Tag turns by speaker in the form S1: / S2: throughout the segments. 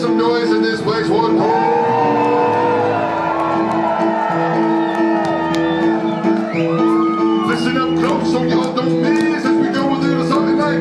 S1: some noise in this place, one more. Listen up close so y'all don't miss as we go a little something like.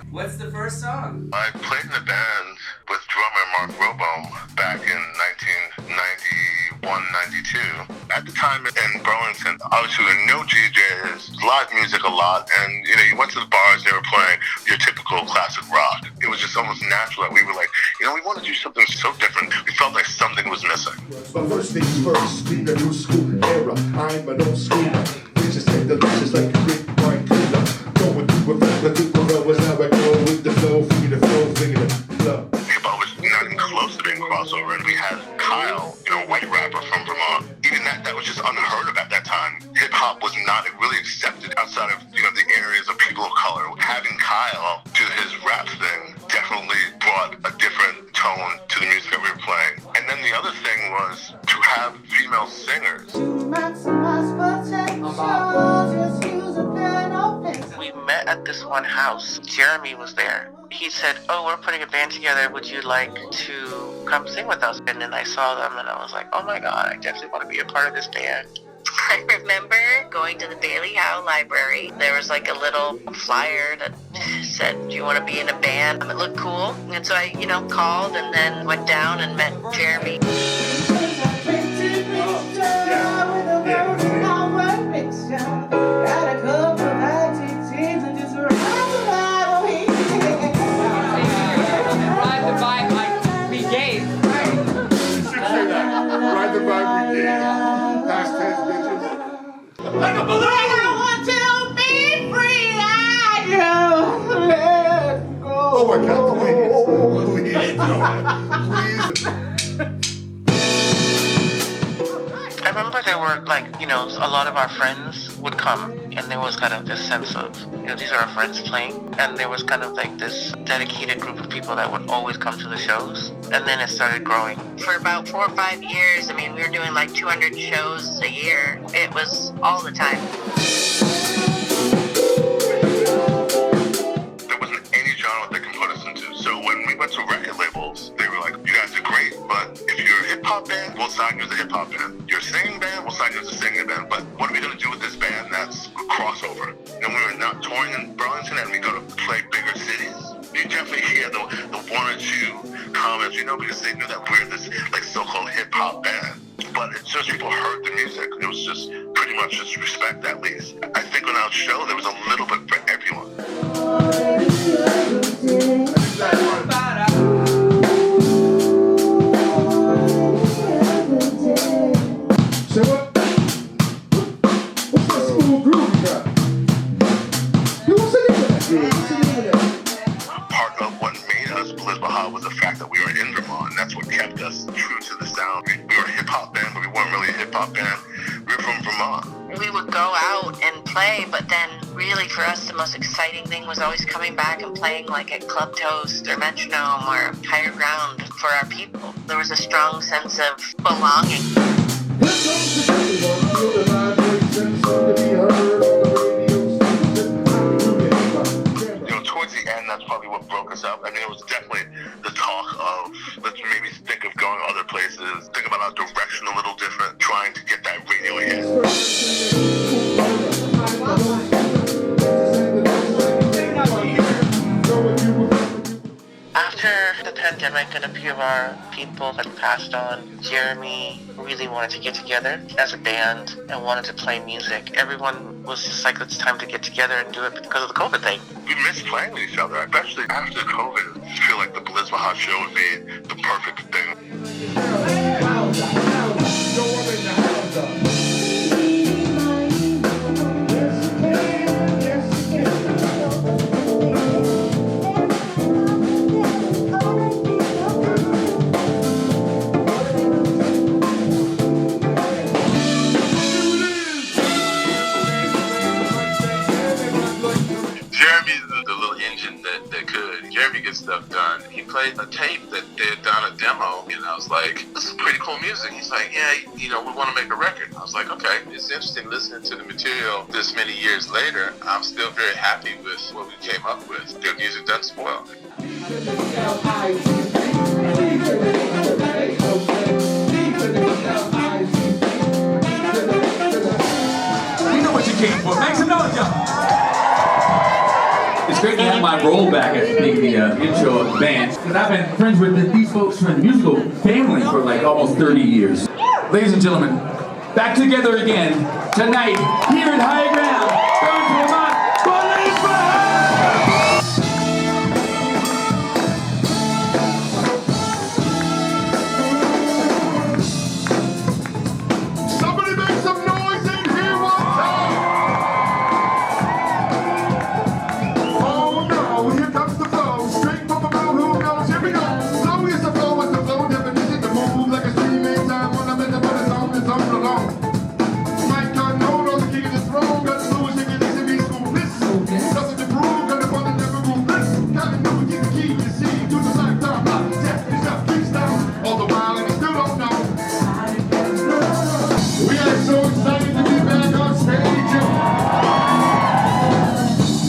S2: What's the first song?
S1: I played in a band with drummer Robohm back in 1991-92. At the time in Burlington, obviously there were no DJs, live music a lot, and you went to the bars, they were playing your typical classic rock. It was just almost natural that we were like, we want to do something so different. We felt like something was missing.
S3: But first things first, speak a new school era. I'm an old school. Bitches take the lectures like a big bright cleaner. Going through a the Cooper was how I go with the flow, feed the flow, finger the flow.
S1: Hip-hop was not even close to being crossover, and we had Kyle, white rapper from Vermont. Even that was just unheard of at that time. Hip-hop was not really accepted outside of, the areas of people of color. Having Kyle do his rap thing definitely brought a different tone to the music that we were playing. And then the other thing was to have female singers.
S4: We met at this one house. Jeremy was there. He said, "Oh, we're putting a band together. Would you like to come sing with us?" And then I saw them and I was like, "Oh my God, I definitely want to be a part of this band."
S5: I remember going to the Bailey Howe Library. There was like a little flyer that said, "Do you want to be in a band?" It looked cool. And so I, called and then went down and met Jeremy.
S1: Like a balloon!
S6: I want to be free, I just let go.
S3: Oh my God, please.
S4: I remember there were a lot of our friends would come and there was kind of this sense of, these are our friends playing, and there was kind of like this dedicated group of people that would always come to the shows, and then it started growing.
S5: For about 4 or 5 years, we were doing like 200 shows a year. It was all the time.
S1: There wasn't any genre they can put us into. So when we went to record labels, they were like, "You guys are great, but if you're a hip-hop band, we'll sign you as a hip-hop band. You're a singing band, we'll sign you as a singing band. But what are we going to do with this band that's a crossover?" And we were not touring in Burlington and we go to play bigger cities. You definitely hear the one or two comments, because they knew that we're this so-called hip-hop band. But it's just people heard the music. It was just pretty much just respect, at least. I think on our show, there was a little bit for everyone.
S3: So what? What's that school groove you got? What's in that?
S1: Part of what made us Belizbeha was the fact that we were in Vermont, and that's what kept us true to the sound. We were a hip-hop band, but we weren't really a hip-hop band. We were from Vermont.
S5: We would go out and play, but then really for us the most exciting thing was always coming back and playing like at Club Toast or Metronome or Higher Ground for our people. There was a strong sense of belonging.
S1: Towards the end, that's probably what broke us up. It was definitely the talk of, let's maybe think of going other places, think about our direction a little different, trying to get that radio hit.
S4: After the pandemic and a few of our people had passed on, Jeremy really wanted to get together as a band and wanted to play music. Everyone was just like, it's time to get together and do it because of the COVID thing.
S1: We missed playing with each other, especially after COVID. I feel like the Belizbeha show would be the perfect thing.
S7: played a tape that they had done a demo, and I was like, this is pretty cool music. He's like, yeah, we want to make a record. I was like, okay. It's interesting listening to the material this many years later. I'm still very happy with what we came up with. Their music doesn't spoil.
S8: You know what you came for. Make some noise, y'all. It's great to have my role back as being the intro of the band, because I've been friends with these folks from the musical family for like almost 30 years. Ladies and gentlemen, back together again tonight here at High Ground, Burlington Vermont, Belizbeha!
S3: Somebody make some noise in here one time! Oh no, here comes the flow. Straight from the mouth, who knows? Here we go. Flow is the flow, it's the flow definition. To move like a stream in time when I'm in the butt, it's on alone. Mike got no, no, the king of the throne. Got the Louis, you can easily be school. Listen, nothing to prove, got the fun and never move. Listen, gotta know, get the key, you see, to the lifetime. Test yourself, keeps down. All the while, and you still don't know. We are so excited to be back on stage.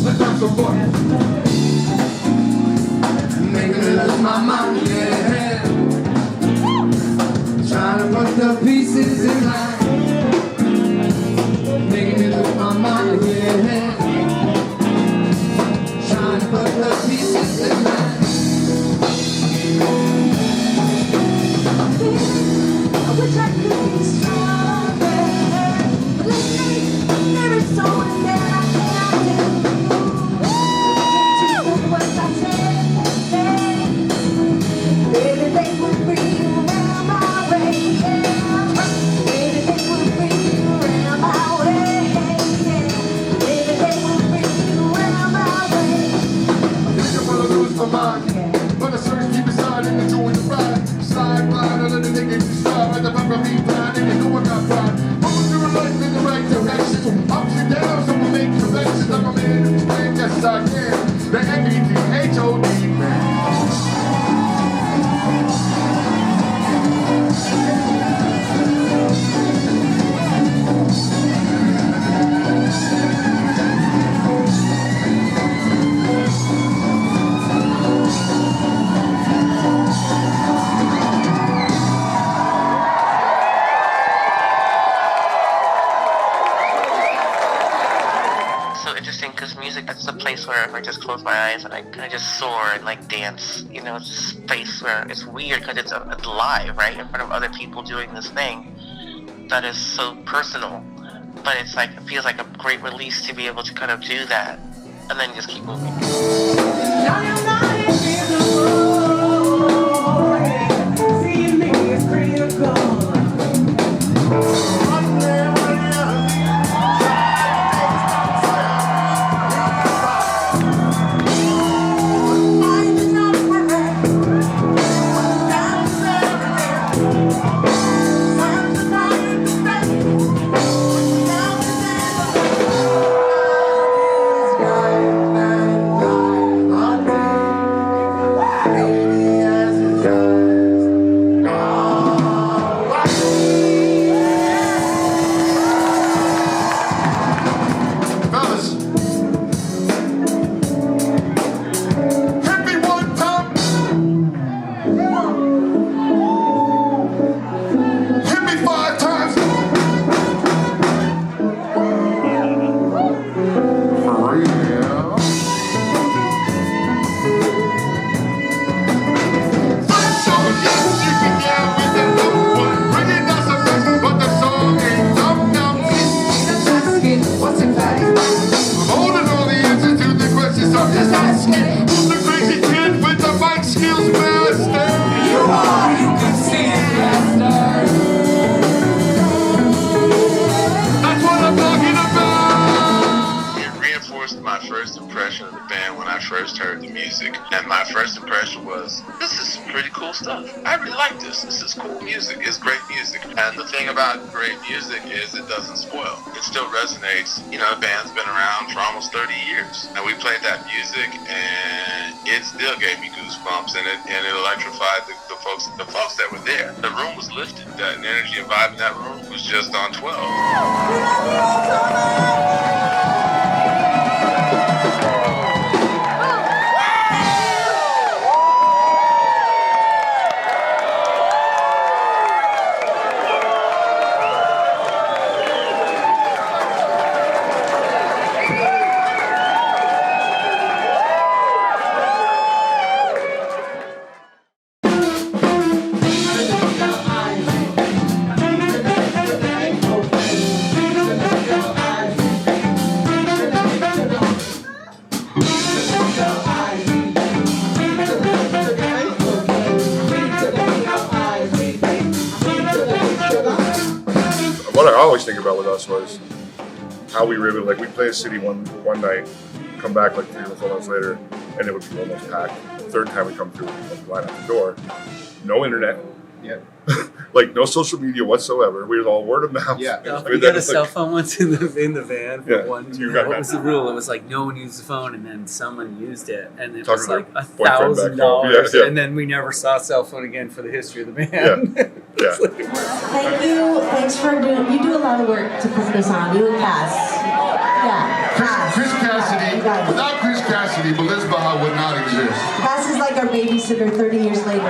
S3: Let's have some fun.
S6: Making me lose my mind, yeah. Trying to put the pieces in line. Making me lose my mind, yeah. Trying to put the pieces in line. I wish I could be stronger. But lately, there is so much that I cannot do. Take the words I said. Baby, they will bring you around my way, yeah. Baby, they will bring you around my way, yeah. Baby, they will bring you around my way.
S3: Think I'm gonna lose my mind. But the search deep inside and enjoy the ride. Slide blind, I let the nigga decide. Like the pepper me blind, and you know I'm not blind. Moving through life in the right direction. Ups and downs, so we'll make connections. I'm a man who's playing, yes I can. The M-E-T-H-O-D, man.
S4: So interesting because music, that's a place where if I just close my eyes and I kind of just soar and like dance, it's a space where it's weird because it's live, right, in front of other people doing this thing that is so personal, but it's like, it feels like a great release to be able to kind of do that and then just keep moving.
S6: Seeing me is critical.
S7: cool stuff. I really like this. This is cool music. It's great music. And the thing about great music is it doesn't spoil. It still resonates. You know, the band's been around for almost 30 years. And we played that music and it still gave me goosebumps and it electrified the folks that were there. The room was lifted. The energy and vibe in that room was just on 12.
S3: What I always think about with us was how we were able to, like, we'd play a city one night, come back like 3 or 4 months later, and it would be almost packed. The third time we come through, we'd line out the door. No internet.
S9: Yeah.
S3: Like, no social media whatsoever. We was all word of mouth.
S9: Yeah.
S2: We got a cell phone once in the van for
S3: Yeah.
S2: one.
S3: You got
S2: What
S3: that.
S2: was the rule? It was like no one used the phone, and then someone used it, and it
S3: Talking
S2: was
S3: to
S2: like
S3: their boyfriend back home.
S2: $1,000,
S3: Yeah, yeah.
S2: and then we never saw a cell phone again for the history of the band.
S3: Yeah.
S6: Thank you. Thanks for doing. You do a lot of work to put this on. You and Cass. Yeah. Cass.
S3: Chris Cassidy,
S6: You got it.
S3: without Chris Cassidy, Belizbeha would not exist.
S6: Cass is like our babysitter 30 years later.